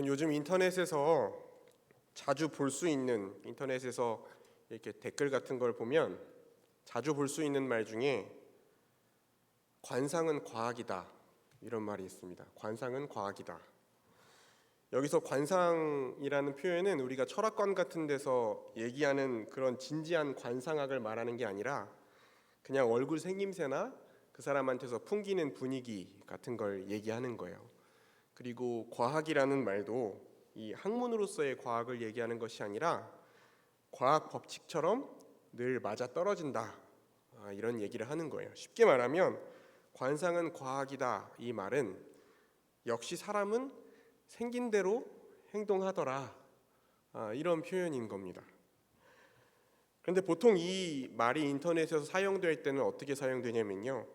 요즘 인터넷에서 자주 볼 수 있는 인터넷에서 이렇게 댓글 같은 걸 보면 자주 볼 수 있는 말 중에 관상은 과학이다 이런 말이 있습니다. 관상은 과학이다. 여기서 관상이라는 표현은 우리가 철학관 같은 데서 얘기하는 그런 진지한 관상학을 말하는 게 아니라 그냥 얼굴 생김새나 그 사람한테서 풍기는 분위기 같은 걸 얘기하는 거예요. 그리고 과학이라는 말도 이 학문으로서의 과학을 얘기하는 것이 아니라 과학 법칙처럼 늘 맞아 떨어진다, 이런 얘기를 하는 거예요. 쉽게 말하면 관상은 과학이다 이 말은 역시 사람은 생긴 대로 행동하더라, 이런 표현인 겁니다. 그런데 보통 이 말이 인터넷에서 사용될 때는 어떻게 사용되냐면요,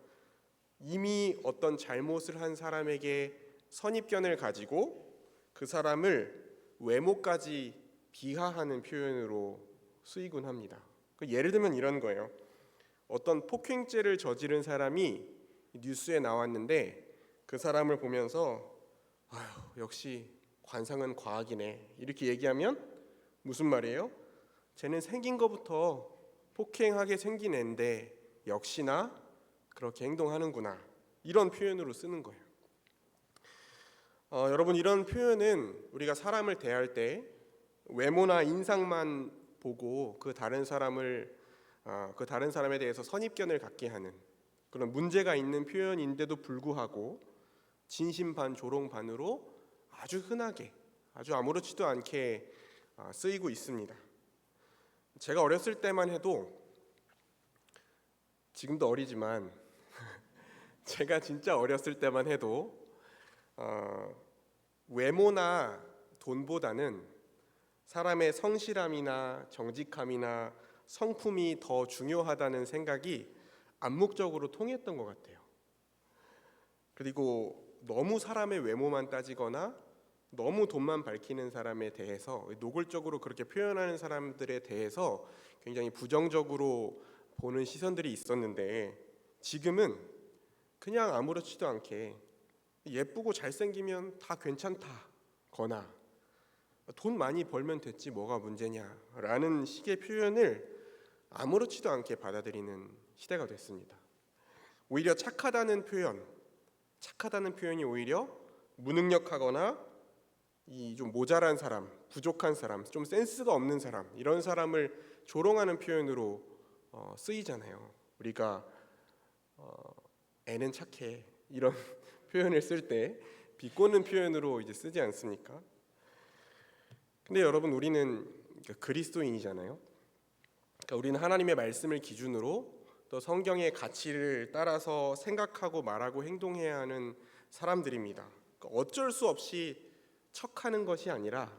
이미 어떤 잘못을 한 사람에게 선입견을 가지고 그 사람을 외모까지 비하하는 표현으로 쓰이곤 합니다. 예를 들면 이런 거예요. 어떤 폭행죄를 저지른 사람이 뉴스에 나왔는데 그 사람을 보면서 아휴, 역시 관상은 과학이네 이렇게 얘기하면 무슨 말이에요? 쟤는 생긴 것부터 폭행하게 생긴 앤데 역시나 그렇게 행동하는구나, 이런 표현으로 쓰는 거예요. 여러분, 이런 표현은 우리가 사람을 대할 때 외모나 인상만 보고 그 다른 사람에 대해서 선입견을 갖게 하는 그런 문제가 있는 표현인데도 불구하고 진심 반 조롱 반으로 아주 흔하게, 아주 아무렇지도 않게 쓰이고 있습니다. 제가 어렸을 때만 해도, 지금도 어리지만 제가 진짜 어렸을 때만 해도 외모나 돈보다는 사람의 성실함이나 정직함이나 성품이 더 중요하다는 생각이 암묵적으로 통했던 것 같아요. 그리고 너무 사람의 외모만 따지거나 너무 돈만 밝히는 사람에 대해서, 노골적으로 그렇게 표현하는 사람들에 대해서 굉장히 부정적으로 보는 시선들이 있었는데, 지금은 그냥 아무렇지도 않게 예쁘고 잘생기면 다 괜찮다거나 돈 많이 벌면 됐지 뭐가 문제냐라는 식의 표현을 아무렇지도 않게 받아들이는 시대가 됐습니다. 오히려 착하다는 표현이 오히려 무능력하거나 이 좀 모자란 사람, 부족한 사람, 좀 센스가 없는 사람, 이런 사람을 조롱하는 표현으로 쓰이잖아요. 우리가 애는 착해 이런 표현을 쓸 때 비꼬는 표현으로 이제 쓰지 않습니까? 근데 여러분, 우리는 그리스도인이잖아요. 그러니까 우리는 하나님의 말씀을 기준으로 또 성경의 가치를 따라서 생각하고 말하고 행동해야 하는 사람들입니다. 그러니까 어쩔 수 없이 척하는 것이 아니라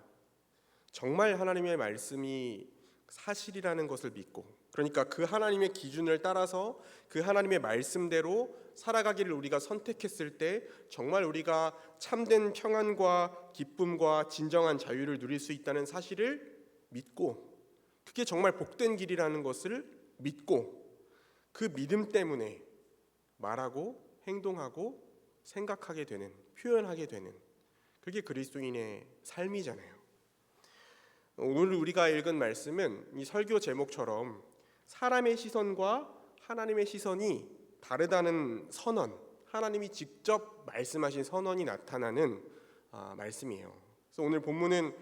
정말 하나님의 말씀이 사실이라는 것을 믿고, 그러니까 그 하나님의 기준을 따라서 그 하나님의 말씀대로 살아가기를 우리가 선택했을 때 정말 우리가 참된 평안과 기쁨과 진정한 자유를 누릴 수 있다는 사실을 믿고, 그게 정말 복된 길이라는 것을 믿고, 그 믿음 때문에 말하고 행동하고 생각하게 되는, 표현하게 되는, 그게 그리스도인의 삶이잖아요. 오늘 우리가 읽은 말씀은 이 설교 제목처럼 사람의 시선과 하나님의 시선이 다르다는 선언, 하나님이 직접 말씀하신 선언이 나타나는 말씀이에요. 그래서 오늘 본문은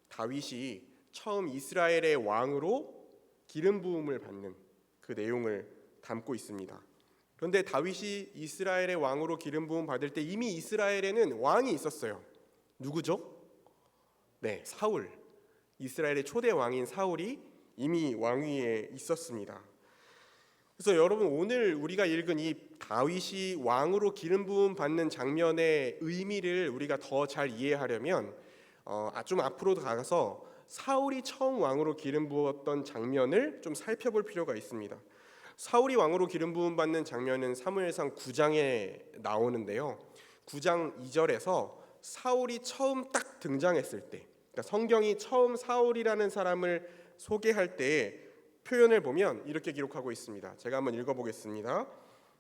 다윗이 처음 이스라엘의 왕으로 기름 부음을 받는 그 내용을 담고 있습니다. 그런데 다윗이 이스라엘의 왕으로 기름 부음 받을 때 이미 이스라엘에는 왕이 있었어요. 누구죠? 네, 사울. 이스라엘의 초대 왕인 사울이 이미 왕위에 있었습니다. 그래서 여러분, 오늘 우리가 읽은 이 다윗이 왕으로 기름 부음 받는 장면의 의미를 우리가 더 잘 이해하려면 좀 앞으로 가서 사울이 처음 왕으로 기름 부었던 장면을 좀 살펴볼 필요가 있습니다. 사울이 왕으로 기름 부음 받는 장면은 사무엘상 9장에 나오는데요. 9장 2절에서 사울이 처음 딱 등장했을 때, 그러니까 성경이 처음 사울이라는 사람을 소개할 때 표현을 보면 이렇게 기록하고 있습니다. 제가 한번 읽어보겠습니다.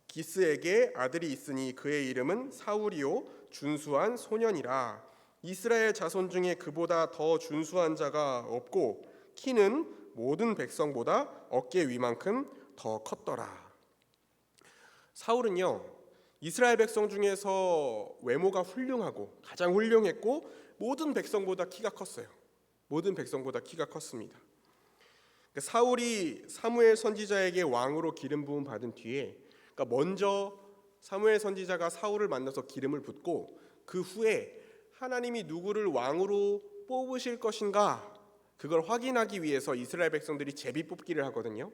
기스에게 아들이 있으니 그의 이름은 사울이요 준수한 소년이라. 이스라엘 자손 중에 그보다 더 준수한 자가 없고 키는 모든 백성보다 어깨 위만큼 더 컸더라. 사울은요, 이스라엘 백성 중에서 외모가 훌륭하고 가장 훌륭했고 모든 백성보다 키가 컸어요. 모든 백성보다 키가 컸습니다. 사울이 사무엘 선지자에게 왕으로 기름 부음 받은 뒤에, 먼저 사무엘 선지자가 사울을 만나서 기름을 붓고 그 후에 하나님이 누구를 왕으로 뽑으실 것인가 그걸 확인하기 위해서 이스라엘 백성들이 제비뽑기를 하거든요.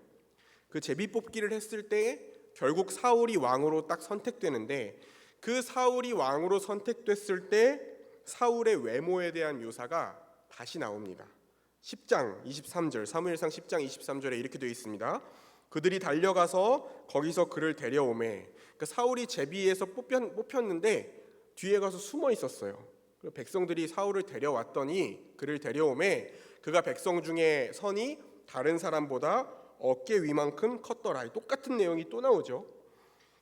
그 제비뽑기를 했을 때 결국 사울이 왕으로 딱 선택되는데, 그 사울이 왕으로 선택됐을 때 사울의 외모에 대한 묘사가 다시 나옵니다. 10장 23절, 사무엘상 10장 23절에 이렇게 되어 있습니다. 그들이 달려가서 거기서 그를 데려오매. 그러니까 사울이 제비에서 뽑혔는데 뒤에 가서 숨어 있었어요. 백성들이 사울을 데려왔더니 그를 데려오매 그가 백성 중에 선이 다른 사람보다 어깨 위만큼 컸더라. 똑같은 내용이 또 나오죠.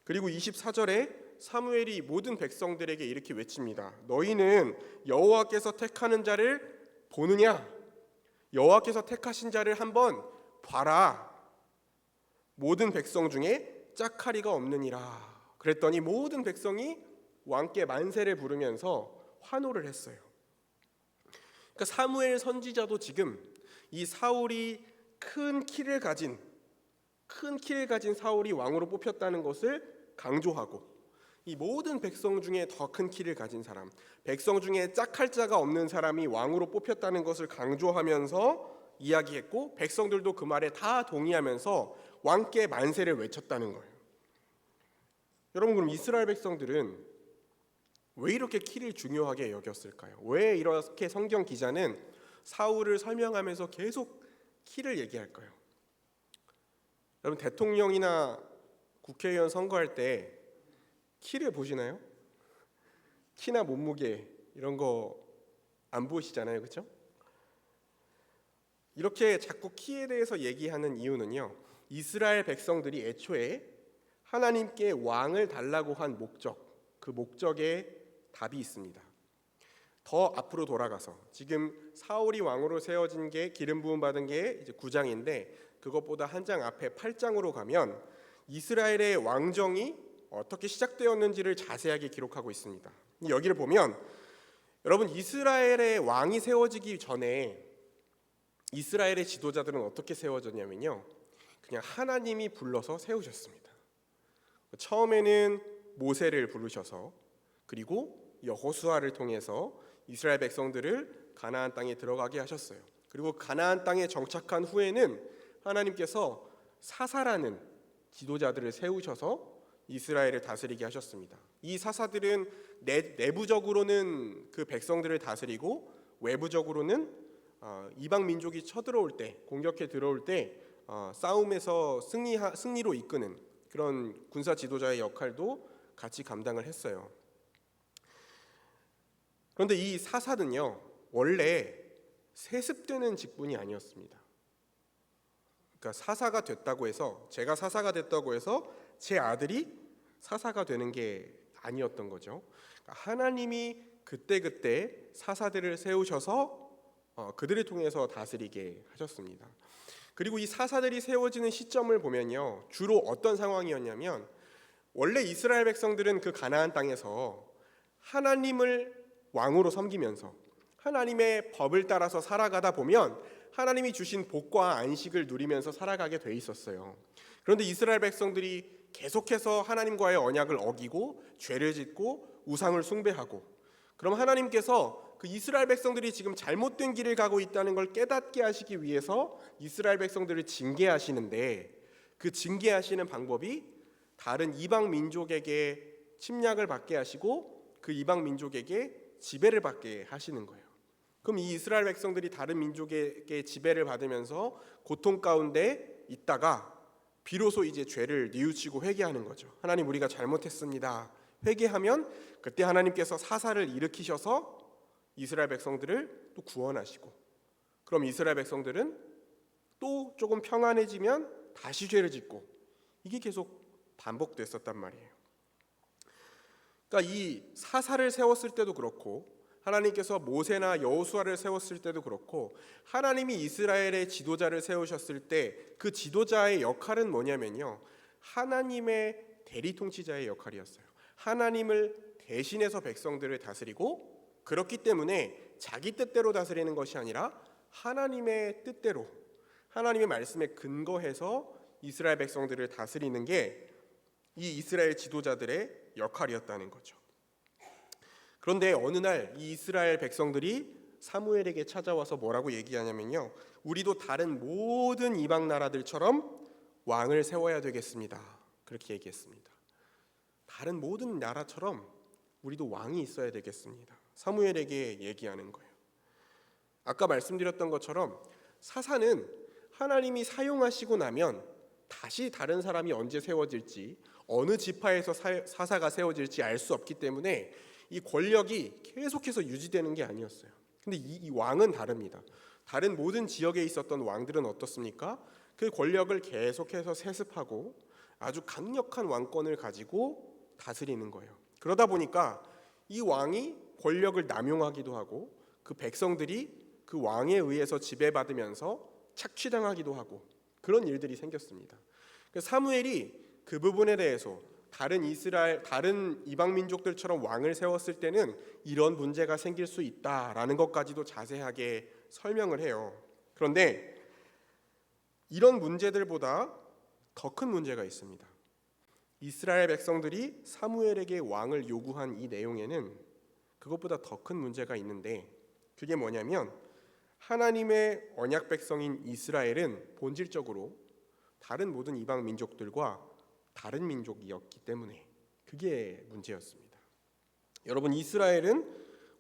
그리고 24절에 사무엘이 모든 백성들에게 이렇게 외칩니다. 너희는 여호와께서 택하는 자를 보느냐? 여호와께서 택하신 자를 한번 봐라. 모든 백성 중에 짝하리가 없느니라. 그랬더니 모든 백성이 왕께 만세를 부르면서 환호를 했어요. 그러니까 사무엘 선지자도 지금 이 사울이 큰 키를 가진 사울이 왕으로 뽑혔다는 것을 강조하고, 이 모든 백성 중에 더 큰 키를 가진 사람, 백성 중에 짝할 자가 없는 사람이 왕으로 뽑혔다는 것을 강조하면서 이야기했고, 백성들도 그 말에 다 동의하면서 왕께 만세를 외쳤다는 거예요. 여러분, 그럼 이스라엘 백성들은 왜 이렇게 키를 중요하게 여겼을까요? 왜 이렇게 성경 기자는 사울을 설명하면서 계속 키를 얘기할까요? 여러분, 대통령이나 국회의원 선거할 때 키를 보시나요? 키나 몸무게 이런 거 안 보시잖아요, 그렇죠? 이렇게 자꾸 키에 대해서 얘기하는 이유는요, 이스라엘 백성들이 애초에 하나님께 왕을 달라고 한 목적, 그 목적에 답이 있습니다. 더 앞으로 돌아가서 지금 사울이 왕으로 세워진 게, 기름 부음 받은 게 이제 9장인데 그것보다 한 장 앞에 8장으로 가면 이스라엘의 왕정이 어떻게 시작되었는지를 자세하게 기록하고 있습니다. 여기를 보면 여러분, 이스라엘의 왕이 세워지기 전에 이스라엘의 지도자들은 어떻게 세워졌냐면요, 그냥 하나님이 불러서 세우셨습니다. 처음에는 모세를 부르셔서, 그리고 여호수아를 통해서 이스라엘 백성들을 가나안 땅에 들어가게 하셨어요. 그리고 가나안 땅에 정착한 후에는 하나님께서 사사라는 지도자들을 세우셔서 이스라엘을 다스리게 하셨습니다. 이 사사들은 내부적으로는 그 백성들을 다스리고, 외부적으로는 이방 민족이 쳐들어올 때, 공격해 들어올 때 싸움에서 승리로 이끄는 그런 군사 지도자의 역할도 같이 감당을 했어요. 그런데 이 사사는요, 원래 세습되는 직분이 아니었습니다. 그러니까 사사가 됐다고 해서, 제가 사사가 됐다고 해서 제 아들이 사사가 되는 게 아니었던 거죠. 그러니까 하나님이 그때그때 사사들을 세우셔서 그들을 통해서 다스리게 하셨습니다. 그리고 이 사사들이 세워지는 시점을 보면요, 주로 어떤 상황이었냐면, 원래 이스라엘 백성들은 그 가나안 땅에서 하나님을 왕으로 섬기면서 하나님의 법을 따라서 살아가다 보면 하나님이 주신 복과 안식을 누리면서 살아가게 돼 있었어요. 그런데 이스라엘 백성들이 계속해서 하나님과의 언약을 어기고 죄를 짓고 우상을 숭배하고, 그럼 하나님께서 그 이스라엘 백성들이 지금 잘못된 길을 가고 있다는 걸 깨닫게 하시기 위해서 이스라엘 백성들을 징계하시는데, 그 징계하시는 방법이 다른 이방 민족에게 침략을 받게 하시고 그 이방 민족에게 지배를 받게 하시는 거예요. 그럼 이 이스라엘 백성들이 다른 민족에게 지배를 받으면서 고통 가운데 있다가 비로소 이제 죄를 뉘우치고 회개하는 거죠. 하나님, 우리가 잘못했습니다. 회개하면 그때 하나님께서 사사를 일으키셔서 이스라엘 백성들을 또 구원하시고, 그럼 이스라엘 백성들은 또 조금 평안해지면 다시 죄를 짓고, 이게 계속 반복됐었단 말이에요. 그러니까 이 사사를 세웠을 때도 그렇고 하나님께서 모세나 여호수아를 세웠을 때도 그렇고 하나님이 이스라엘의 지도자를 세우셨을 때 그 지도자의 역할은 뭐냐면요, 하나님의 대리 통치자의 역할이었어요. 하나님을 대신해서 백성들을 다스리고, 그렇기 때문에 자기 뜻대로 다스리는 것이 아니라 하나님의 뜻대로, 하나님의 말씀에 근거해서 이스라엘 백성들을 다스리는 게 이 이스라엘 지도자들의 역할이었다는 거죠. 그런데 어느 날 이 이스라엘 백성들이 사무엘에게 찾아와서 뭐라고 얘기하냐면요, 우리도 다른 모든 이방 나라들처럼 왕을 세워야 되겠습니다. 그렇게 얘기했습니다. 다른 모든 나라처럼 우리도 왕이 있어야 되겠습니다. 사무엘에게 얘기하는 거예요. 아까 말씀드렸던 것처럼 사사는 하나님이 사용하시고 나면 다시 다른 사람이 언제 세워질지, 어느 지파에서 사사가 세워질지 알 수 없기 때문에 이 권력이 계속해서 유지되는 게 아니었어요. 근데 이 왕은 다릅니다. 다른 모든 지역에 있었던 왕들은 어떻습니까? 그 권력을 계속해서 세습하고 아주 강력한 왕권을 가지고 다스리는 거예요. 그러다 보니까 이 왕이 권력을 남용하기도 하고 그 백성들이 그 왕에 의해서 지배받으면서 착취당하기도 하고 그런 일들이 생겼습니다. 사무엘이 그 부분에 대해서 다른 이방 민족들처럼 왕을 세웠을 때는 이런 문제가 생길 수 있다라는 것까지도 자세하게 설명을 해요. 그런데 이런 문제들보다 더 큰 문제가 있습니다. 이스라엘 백성들이 사무엘에게 왕을 요구한 이 내용에는 그것보다 더 큰 문제가 있는데, 그게 뭐냐면 하나님의 언약 백성인 이스라엘은 본질적으로 다른 모든 이방 민족들과 다른 민족이었기 때문에 그게 문제였습니다. 여러분, 이스라엘은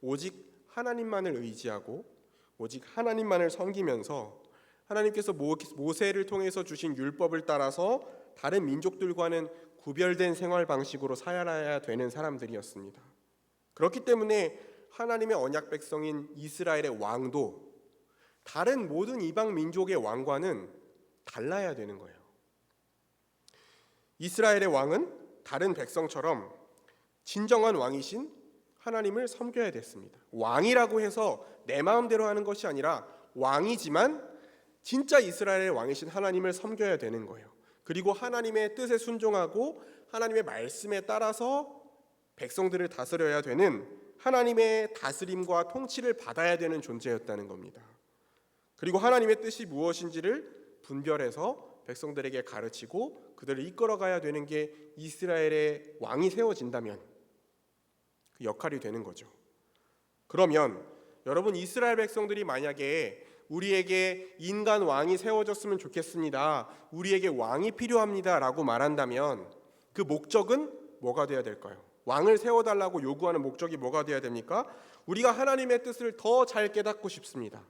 오직 하나님만을 의지하고 오직 하나님만을 섬기면서 하나님께서 모세를 통해서 주신 율법을 따라서 다른 민족들과는 구별된 생활 방식으로 살아야 되는 사람들이었습니다. 그렇기 때문에 하나님의 언약 백성인 이스라엘의 왕도 다른 모든 이방 민족의 왕과는 달라야 되는 거예요. 이스라엘의 왕은 다른 백성처럼 진정한 왕이신 하나님을 섬겨야 됐습니다. 왕이라고 해서 내 마음대로 하는 것이 아니라 왕이지만 진짜 이스라엘의 왕이신 하나님을 섬겨야 되는 거예요. 그리고 하나님의 뜻에 순종하고 하나님의 말씀에 따라서 백성들을 다스려야 되는, 하나님의 다스림과 통치를 받아야 되는 존재였다는 겁니다. 그리고 하나님의 뜻이 무엇인지를 분별해서 백성들에게 가르치고 그들을 이끌어가야 되는 게 이스라엘의 왕이 세워진다면 그 역할이 되는 거죠. 그러면 여러분, 이스라엘 백성들이 만약에 우리에게 인간 왕이 세워졌으면 좋겠습니다, 우리에게 왕이 필요합니다 라고 말한다면 그 목적은 뭐가 돼야 될까요? 왕을 세워달라고 요구하는 목적이 뭐가 돼야 됩니까? 우리가 하나님의 뜻을 더 잘 깨닫고 싶습니다.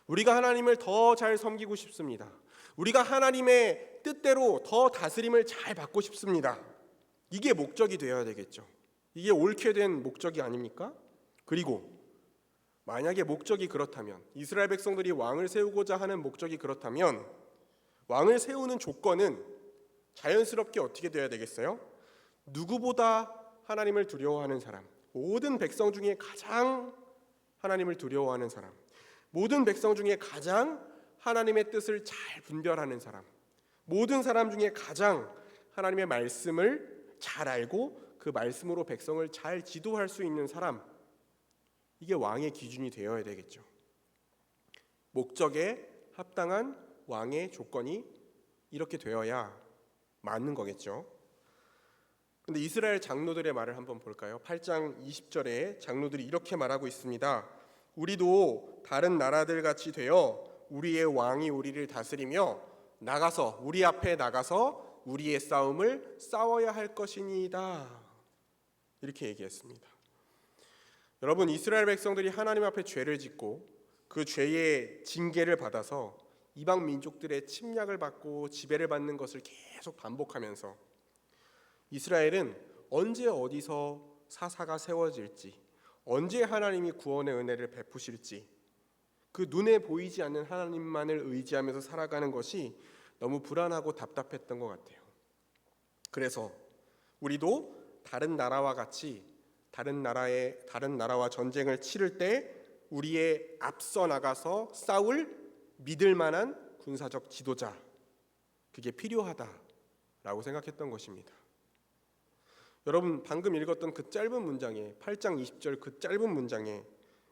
우리가 하나님을 더 잘 섬기고 싶습니다. 우리가 하나님의 뜻대로 더 다스림을 잘 받고 싶습니다. 이게 목적이 되어야 되겠죠. 이게 옳게 된 목적이 아닙니까? 그리고 만약에 목적이 그렇다면, 이스라엘 백성들이 왕을 세우고자 하는 목적이 그렇다면 왕을 세우는 조건은 자연스럽게 어떻게 되어야 되겠어요? 누구보다 하나님을 두려워하는 사람, 모든 백성 중에 가장 하나님을 두려워하는 사람, 모든 백성 중에 가장 하나님의 뜻을 잘 분별하는 사람, 모든 사람 중에 가장 하나님의 말씀을 잘 알고 그 말씀으로 백성을 잘 지도할 수 있는 사람, 이게 왕의 기준이 되어야 되겠죠. 목적에 합당한 왕의 조건이 이렇게 되어야 맞는 거겠죠. 근데 이스라엘 장로들의 말을 한번 볼까요? 8장 20절에 장로들이 이렇게 말하고 있습니다. 우리도 다른 나라들 같이 되어 우리의 왕이 우리를 다스리며 나가서, 우리 앞에 나가서 우리의 싸움을 싸워야 할 것이니이다. 이렇게 얘기했습니다. 여러분, 이스라엘 백성들이 하나님 앞에 죄를 짓고 그 죄의 징계를 받아서 이방 민족들의 침략을 받고 지배를 받는 것을 계속 반복하면서 이스라엘은 언제 어디서 사사가 세워질지, 언제 하나님이 구원의 은혜를 베푸실지 그 눈에 보이지 않는 하나님만을 의지하면서 살아가는 것이 너무 불안하고 답답했던 것 같아요. 그래서 우리도 다른 나라와 같이 다른 나라와 전쟁을 치를 때 우리의 앞서 나가서 싸울 믿을 만한 군사적 지도자, 그게 필요하다라고 생각했던 것입니다. 여러분 방금 읽었던 그 짧은 문장에 8장 20절 그 짧은 문장에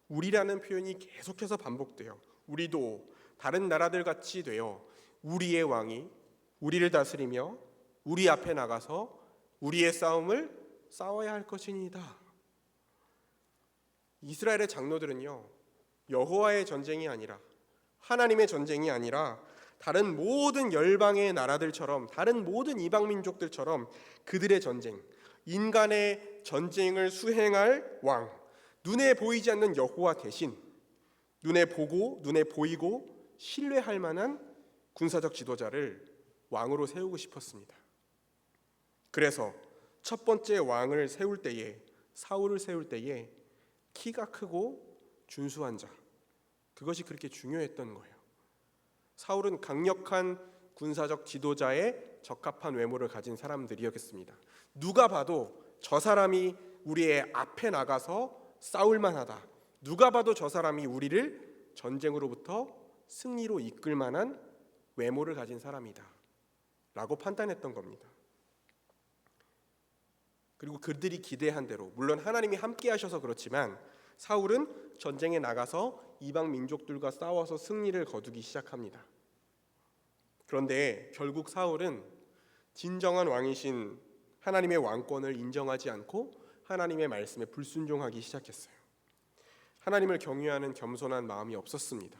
우리라는 표현이 계속해서 반복돼요. 우리도 다른 나라들 같이 되어 우리의 왕이 우리를 다스리며 우리 앞에 나가서 우리의 싸움을 싸워야 할 것이니이다. 이스라엘의 장로들은요, 여호와의 전쟁이 아니라 하나님의 전쟁이 아니라 다른 모든 열방의 나라들처럼 다른 모든 이방 민족들처럼 그들의 전쟁, 인간의 전쟁을 수행할 왕, 눈에 보이지 않는 여호와 대신 눈에 보이고 신뢰할 만한 군사적 지도자를 왕으로 세우고 싶었습니다. 그래서 첫 번째 왕을 세울 때에, 사울을 세울 때에 키가 크고 준수한 자, 그것이 그렇게 중요했던 거예요. 사울은 강력한 군사적 지도자의 적합한 외모를 가진 사람들이었습니다. 누가 봐도 저 사람이 우리의 앞에 나가서 싸울만 하다, 누가 봐도 저 사람이 우리를 전쟁으로부터 승리로 이끌 만한 외모를 가진 사람이다 라고 판단했던 겁니다. 그리고 그들이 기대한 대로, 물론 하나님이 함께 하셔서 그렇지만 사울은 전쟁에 나가서 이방 민족들과 싸워서 승리를 거두기 시작합니다. 그런데 결국 사울은 진정한 왕이신 하나님의 왕권을 인정하지 않고 하나님의 말씀에 불순종하기 시작했어요. 하나님을 경외하는 겸손한 마음이 없었습니다.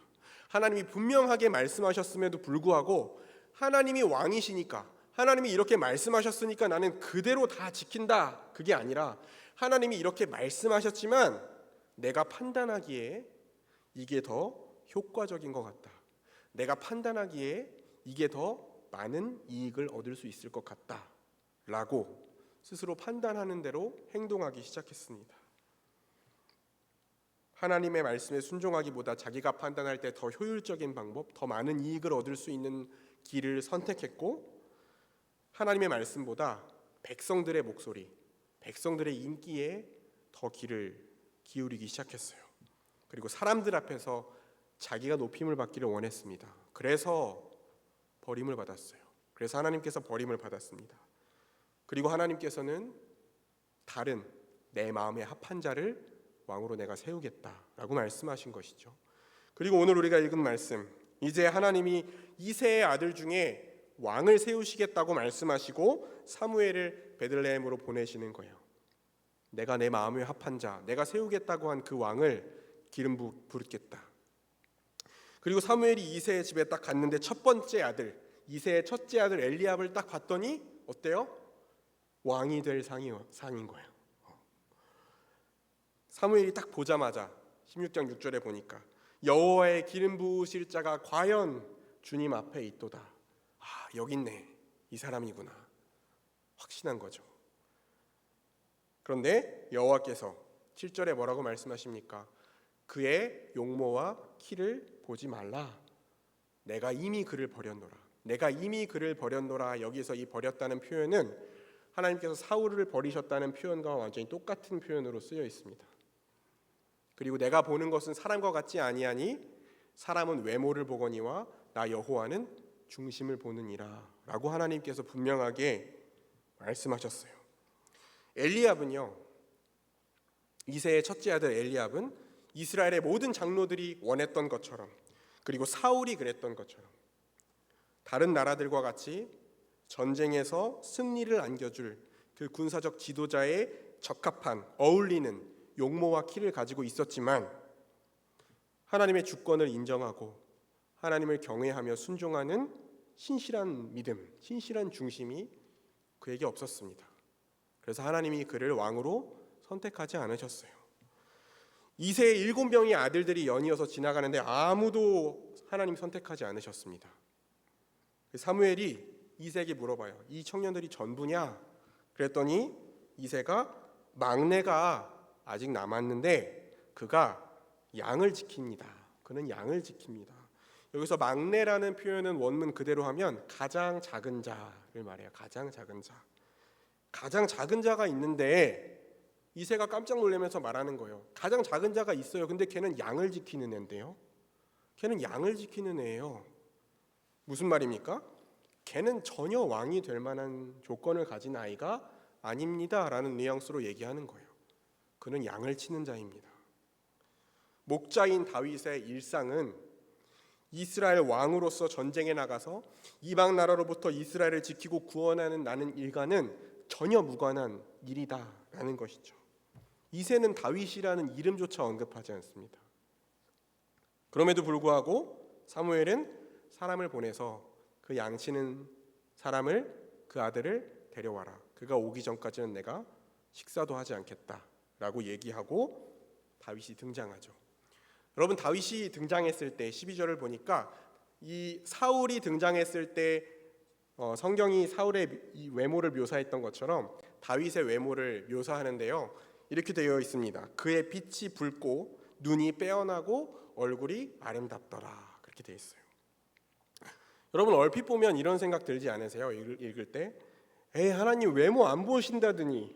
하나님이 분명하게 말씀하셨음에도 불구하고 하나님이 왕이시니까, 하나님이 이렇게 말씀하셨으니까 나는 그대로 다 지킨다, 그게 아니라 하나님이 이렇게 말씀하셨지만 내가 판단하기에 이게 더 효과적인 것 같다, 내가 판단하기에 이게 더 많은 이익을 얻을 수 있을 것 같다 라고 스스로 판단하는 대로 행동하기 시작했습니다. 하나님의 말씀에 순종하기보다 자기가 판단할 때 더 효율적인 방법, 더 많은 이익을 얻을 수 있는 길을 선택했고, 하나님의 말씀보다 백성들의 목소리, 백성들의 인기에 더 귀를 기울이기 시작했어요. 그리고 사람들 앞에서 자기가 높임을 받기를 원했습니다. 그래서 버림을 받았어요. 그래서 하나님께서 버림을 받았습니다. 그리고 하나님께서는 다른 내 마음에 합한 자를 왕으로 내가 세우겠다라고 말씀하신 것이죠. 그리고 오늘 우리가 읽은 말씀, 이제 하나님이 이새의 아들 중에 왕을 세우시겠다고 말씀하시고 사무엘을 베들레헴으로 보내시는 거예요. 내가 내 마음에 합한 자, 내가 세우겠다고 한 그 왕을 기름 부르겠다. 그리고 사무엘이 이새의 집에 딱 갔는데 첫 번째 아들, 이새의 첫째 아들 엘리압을 딱 봤더니 어때요? 왕이 될 상인 거예요. 사무엘이 딱 보자마자 16장 6절에 보니까 여호와의 기름 부으실 자가 과연 주님 앞에 있도다. 아, 여기 있네, 이 사람이구나, 확신한 거죠. 그런데 여호와께서 7절에 뭐라고 말씀하십니까? 그의 용모와 키를 보지 말라. 내가 이미 그를 버렸노라. 내가 이미 그를 버렸노라. 여기서 이 버렸다는 표현은 하나님께서 사울을 버리셨다는 표현과 완전히 똑같은 표현으로 쓰여 있습니다. 그리고 내가 보는 것은 사람과 같지 아니하니 사람은 외모를 보거니와 나 여호와는 중심을 보느니라 라고 하나님께서 분명하게 말씀하셨어요. 엘리압은요, 이새의 첫째 아들 엘리압은 이스라엘의 모든 장로들이 원했던 것처럼, 그리고 사울이 그랬던 것처럼 다른 나라들과 같이 전쟁에서 승리를 안겨줄 그 군사적 지도자의 적합한, 어울리는 용모와 키를 가지고 있었지만 하나님의 주권을 인정하고 하나님을 경외하며 순종하는 신실한 믿음, 신실한 중심이 그에게 없었습니다. 그래서 하나님이 그를 왕으로 선택하지 않으셨어요. 이새의 7명의 아들들이 연이어서 지나가는데 아무도 하나님 선택하지 않으셨습니다. 사무엘이 이새에게 물어봐요. 이 청년들이 전부냐? 그랬더니 이새가 막내가 아직 남았는데 그가 양을 지킵니다. 그는 양을 지킵니다. 여기서 막내라는 표현은 원문 그대로 하면 가장 작은 자를 말해요. 가장 작은 자. 가장 작은 자가 있는데 이새가 깜짝 놀라면서 말하는 거예요. 가장 작은 자가 있어요. 근데 걔는 양을 지키는 애인데요. 걔는 양을 지키는 애예요. 무슨 말입니까? 걔는 전혀 왕이 될 만한 조건을 가진 아이가 아닙니다 라는 뉘앙스로 얘기하는 거예요. 그는 양을 치는 자입니다. 목자인 다윗의 일상은 이스라엘 왕으로서 전쟁에 나가서 이방 나라로부터 이스라엘을 지키고 구원하는 나는 일과는 전혀 무관한 일이다라는 것이죠. 이새는 다윗이라는 이름조차 언급하지 않습니다. 그럼에도 불구하고 사무엘은 사람을 보내서 그 양치는 사람을, 그 아들을 데려와라. 그가 오기 전까지는 내가 식사도 하지 않겠다라고 얘기하고 다윗이 등장하죠. 여러분, 다윗이 등장했을 때 12절을 보니까 이 사울이 등장했을 때 성경이 사울의 이 외모를 묘사했던 것처럼 다윗의 외모를 묘사하는데요. 이렇게 되어 있습니다. 그의 빛이 붉고 눈이 빼어나고 얼굴이 아름답더라. 그렇게 되어 있어요. 여러분, 얼핏 보면 이런 생각 들지 않으세요? 읽을 때 에이, 하나님 외모 안 보신다더니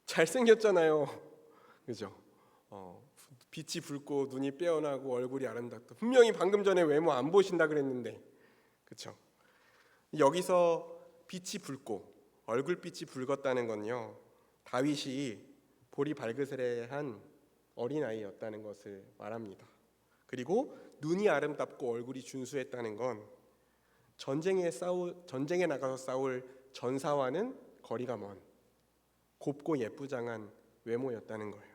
잘생겼잖아요. 그죠? 빛이 붉고 눈이 빼어나고 얼굴이 아름답다. 분명히 방금 전에 외모 안 보신다 그랬는데, 그렇죠? 여기서 빛이 붉고 얼굴빛이 붉었다는 건요, 다윗이 볼이 발그스레한 어린아이였다는 것을 말합니다. 그리고 눈이 아름답고 얼굴이 준수했다는 건 전쟁에 나가서 싸울 전사와는 거리가 먼 곱고 예쁘장한 외모였다는 거예요.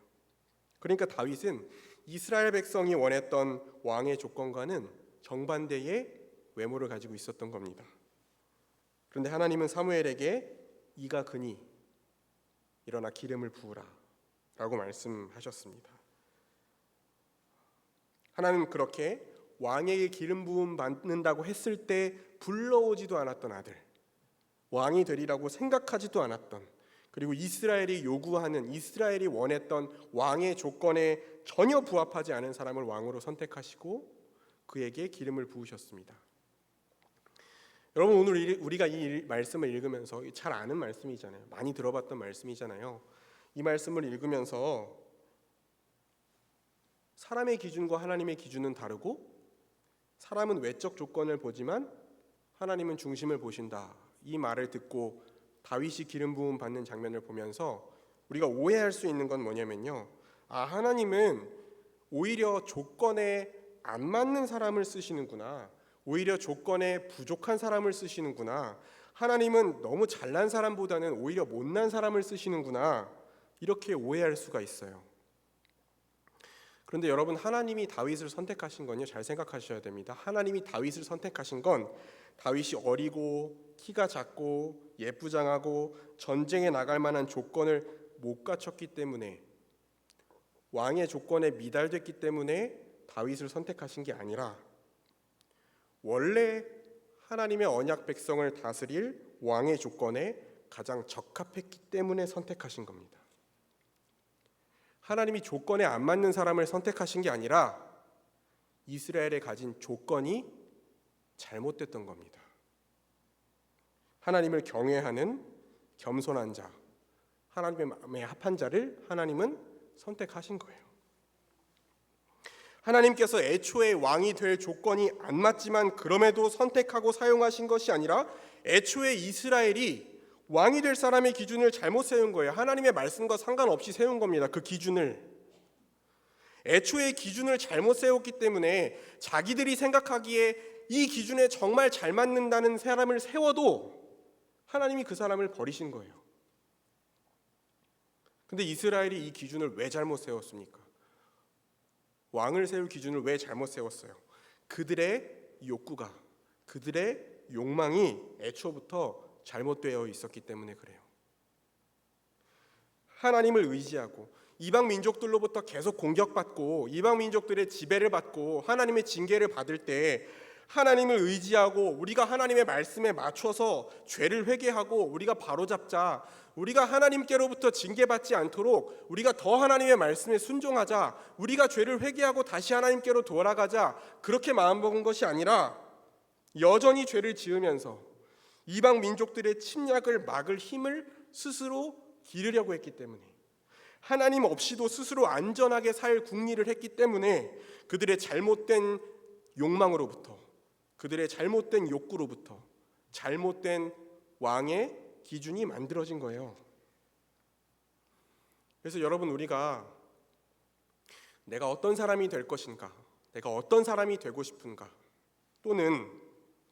그러니까 다윗은 이스라엘 백성이 원했던 왕의 조건과는 정반대의 외모를 가지고 있었던 겁니다. 그런데 하나님은 사무엘에게 이가 그니 일어나 기름을 부으라 라고 말씀하셨습니다. 하나님은 그렇게 왕에게 기름 부음 받는다고 했을 때 불러오지도 않았던 아들, 왕이 되리라고 생각하지도 않았던, 그리고 이스라엘이 요구하는, 이스라엘이 원했던 왕의 조건에 전혀 부합하지 않은 사람을 왕으로 선택하시고 그에게 기름을 부으셨습니다. 여러분, 오늘 우리가 이 말씀을 읽으면서 잘 아는 말씀이잖아요. 많이 들어봤던 말씀이잖아요. 이 말씀을 읽으면서 사람의 기준과 하나님의 기준은 다르고, 사람은 외적 조건을 보지만 하나님은 중심을 보신다. 이 말을 듣고 다윗이 기름 부음 받는 장면을 보면서 우리가 오해할 수 있는 건 뭐냐면요, 하나님은 오히려 조건에 안 맞는 사람을 쓰시는구나, 오히려 조건에 부족한 사람을 쓰시는구나, 하나님은 너무 잘난 사람보다는 오히려 못난 사람을 쓰시는구나, 이렇게 오해할 수가 있어요. 그런데 여러분, 하나님이 다윗을 선택하신 건요, 잘 생각하셔야 됩니다. 하나님이 다윗을 선택하신 건 다윗이 어리고 키가 작고 예쁘장하고 전쟁에 나갈 만한 조건을 못 갖췄기 때문에, 왕의 조건에 미달됐기 때문에 다윗을 선택하신 게 아니라 원래 하나님의 언약 백성을 다스릴 왕의 조건에 가장 적합했기 때문에 선택하신 겁니다. 하나님이 조건에 안 맞는 사람을 선택하신 게 아니라 이스라엘에 가진 조건이 잘못됐던 겁니다. 하나님을 경외하는 겸손한 자, 하나님의 마음에 합한 자를 하나님은 선택하신 거예요. 하나님께서 애초에 왕이 될 조건이 안 맞지만 그럼에도 선택하고 사용하신 것이 아니라 애초에 이스라엘이 왕이 될 사람의 기준을 잘못 세운 거예요. 하나님의 말씀과 상관없이 세운 겁니다. 그 기준을. 애초에 기준을 잘못 세웠기 때문에 자기들이 생각하기에 이 기준에 정말 잘 맞는다는 사람을 세워도 하나님이 그 사람을 버리신 거예요. 근데 이스라엘이 이 기준을 왜 잘못 세웠습니까? 왕을 세울 기준을 왜 잘못 세웠어요? 그들의 욕구가, 그들의 욕망이 애초부터 잘못되어 있었기 때문에 그래요. 하나님을 의지하고 이방 민족들로부터 계속 공격받고 이방 민족들의 지배를 받고 하나님의 징계를 받을 때 하나님을 의지하고 우리가 하나님의 말씀에 맞춰서 죄를 회개하고 우리가 바로잡자, 우리가 하나님께로부터 징계받지 않도록 우리가 더 하나님의 말씀에 순종하자, 우리가 죄를 회개하고 다시 하나님께로 돌아가자, 그렇게 마음먹은 것이 아니라 여전히 죄를 지으면서 이방 민족들의 침략을 막을 힘을 스스로 기르려고 했기 때문에, 하나님 없이도 스스로 안전하게 살 궁리를 했기 때문에 그들의 잘못된 욕망으로부터, 그들의 잘못된 욕구로부터 잘못된 왕의 기준이 만들어진 거예요. 그래서 여러분, 우리가 내가 어떤 사람이 될 것인가, 내가 어떤 사람이 되고 싶은가, 또는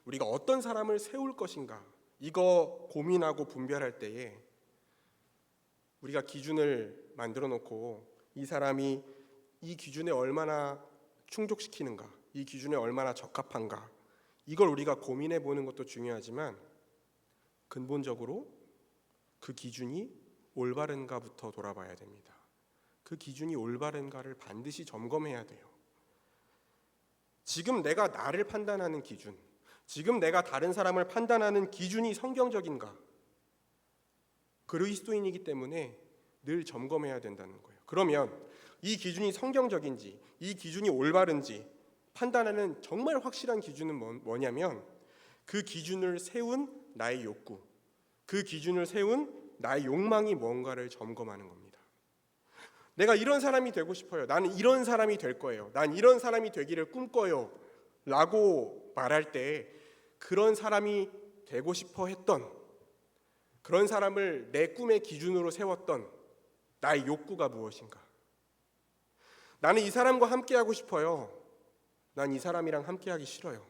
우리가 어떤 사람을 세울 것인가, 이거 고민하고 분별할 때에 우리가 기준을 만들어 놓고 이 사람이 이 기준에 얼마나 충족시키는가, 이 기준에 얼마나 적합한가, 이걸 우리가 고민해 보는 것도 중요하지만 근본적으로 그 기준이 올바른가부터 돌아봐야 됩니다. 그 기준이 올바른가를 반드시 점검해야 돼요. 지금 내가 나를 판단하는 기준, 지금 내가 다른 사람을 판단하는 기준이 성경적인가? 그리스도인이기 때문에 늘 점검해야 된다는 거예요. 그러면 이 기준이 성경적인지, 이 기준이 올바른지 판단하는 정말 확실한 기준은 뭐냐면 그 기준을 세운 나의 욕구, 그 기준을 세운 나의 욕망이 뭔가를 점검하는 겁니다. 내가 이런 사람이 되고 싶어요. 나는 이런 사람이 될 거예요. 난 이런 사람이 되기를 꿈꿔요. 라고 말할 때 그런 사람이 되고 싶어 했던, 그런 사람을 내 꿈의 기준으로 세웠던 나의 욕구가 무엇인가? 나는 이 사람과 함께하고 싶어요. 난 이 사람이랑 함께하기 싫어요.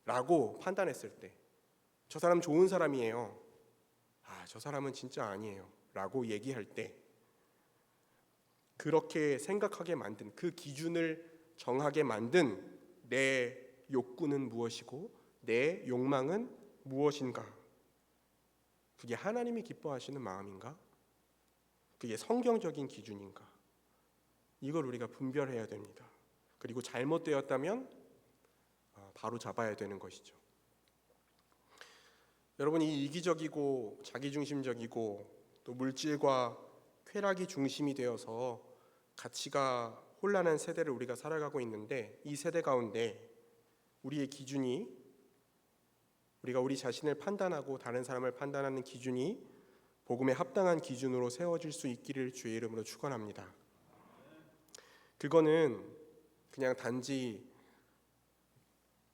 라고 판단했을 때, 저 사람 좋은 사람이에요. 저 사람은 진짜 아니에요. 라고 얘기할 때, 그렇게 생각하게 만든, 그 기준을 정하게 만든 내 욕구는 무엇이고 내 욕망은 무엇인가? 그게 하나님이 기뻐하시는 마음인가? 그게 성경적인 기준인가? 이걸 우리가 분별해야 됩니다. 그리고 잘못되었다면 바로 잡아야 되는 것이죠. 여러분이 이기적이고 자기중심적이고 또 물질과 쾌락이 중심이 되어서 가치가 혼란한 세대를 우리가 살아가고 있는데, 이 세대 가운데 우리의 기준이, 우리가 우리 자신을 판단하고 다른 사람을 판단하는 기준이 복음에 합당한 기준으로 세워질 수 있기를 주의 이름으로 축원합니다. 그거는 그냥 단지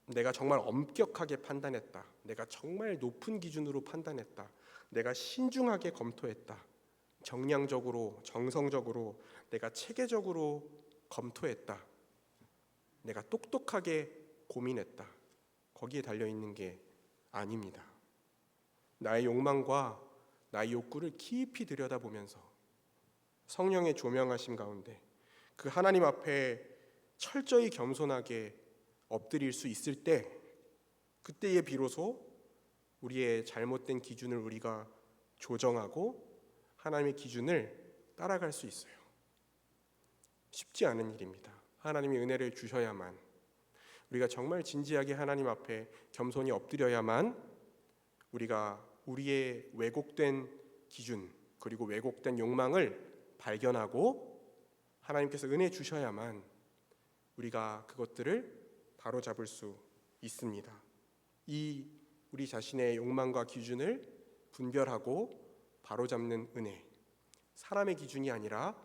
내가 정말 엄격하게 판단했다, 내가 정말 높은 기준으로 판단했다, 내가 신중하게 검토했다, 정량적으로 정성적으로 내가 체계적으로 검토했다, 내가 똑똑하게 고민했다, 거기에 달려있는 게 아닙니다. 나의 욕망과 나의 욕구를 깊이 들여다보면서 성령의 조명하심 가운데 그 하나님 앞에 철저히 겸손하게 엎드릴 수 있을 때, 그때에 비로소 우리의 잘못된 기준을 우리가 조정하고 하나님의 기준을 따라갈 수 있어요. 쉽지 않은 일입니다. 하나님이 은혜를 주셔야만, 우리가 정말 진지하게 하나님 앞에 겸손히 엎드려야만 우리가 우리의 왜곡된 기준 그리고 왜곡된 욕망을 발견하고 하나님께서 은혜 주셔야만 우리가 그것들을 바로잡을 수 있습니다. 이 우리 자신의 욕망과 기준을 분별하고 바로잡는 은혜, 사람의 기준이 아니라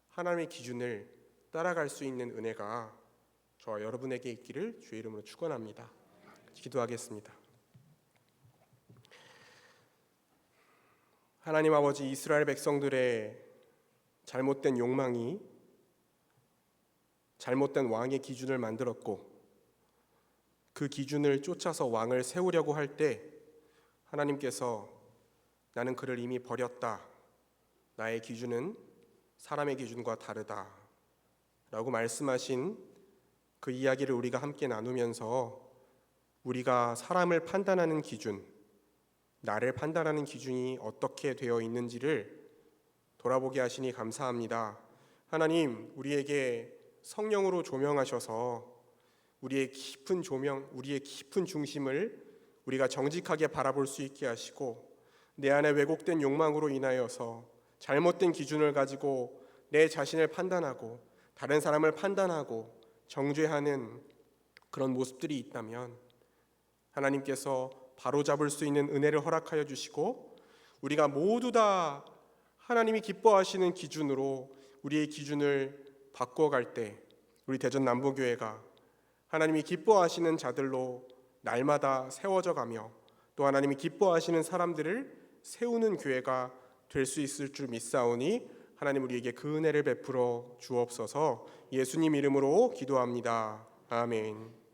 하나님의 기준을 따라갈 수 있는 은혜가 저와 여러분에게 있기를 주의 이름으로 축원합니다. 기도하겠습니다. 하나님 아버지, 이스라엘 백성들의 잘못된 욕망이 잘못된 왕의 기준을 만들었고, 그 기준을 쫓아서 왕을 세우려고 할 때 하나님께서 나는 그를 이미 버렸다, 나의 기준은 사람의 기준과 다르다 라고 말씀하신 그 이야기를 우리가 함께 나누면서 우리가 사람을 판단하는 기준, 나를 판단하는 기준이 어떻게 되어 있는지를 돌아보게 하시니 감사합니다. 하나님, 우리에게 성령으로 조명하셔서 우리의 깊은 조명, 우리의 깊은 중심을 우리가 정직하게 바라볼 수 있게 하시고, 내 안에 왜곡된 욕망으로 인하여서 잘못된 기준을 가지고 내 자신을 판단하고 다른 사람을 판단하고 정죄하는 그런 모습들이 있다면 하나님께서 바로잡을 수 있는 은혜를 허락하여 주시고 우리가 모두 다 하나님이 기뻐하시는 기준으로 우리의 기준을 바꿔갈 때 우리 대전 남부교회가 하나님이 기뻐하시는 자들로 날마다 세워져 가며 또 하나님이 기뻐하시는 사람들을 세우는 교회가 될 수 있을 줄 믿사오니 하나님 우리에게 그 은혜를 베풀어 주옵소서. 예수님 이름으로 기도합니다. 아멘.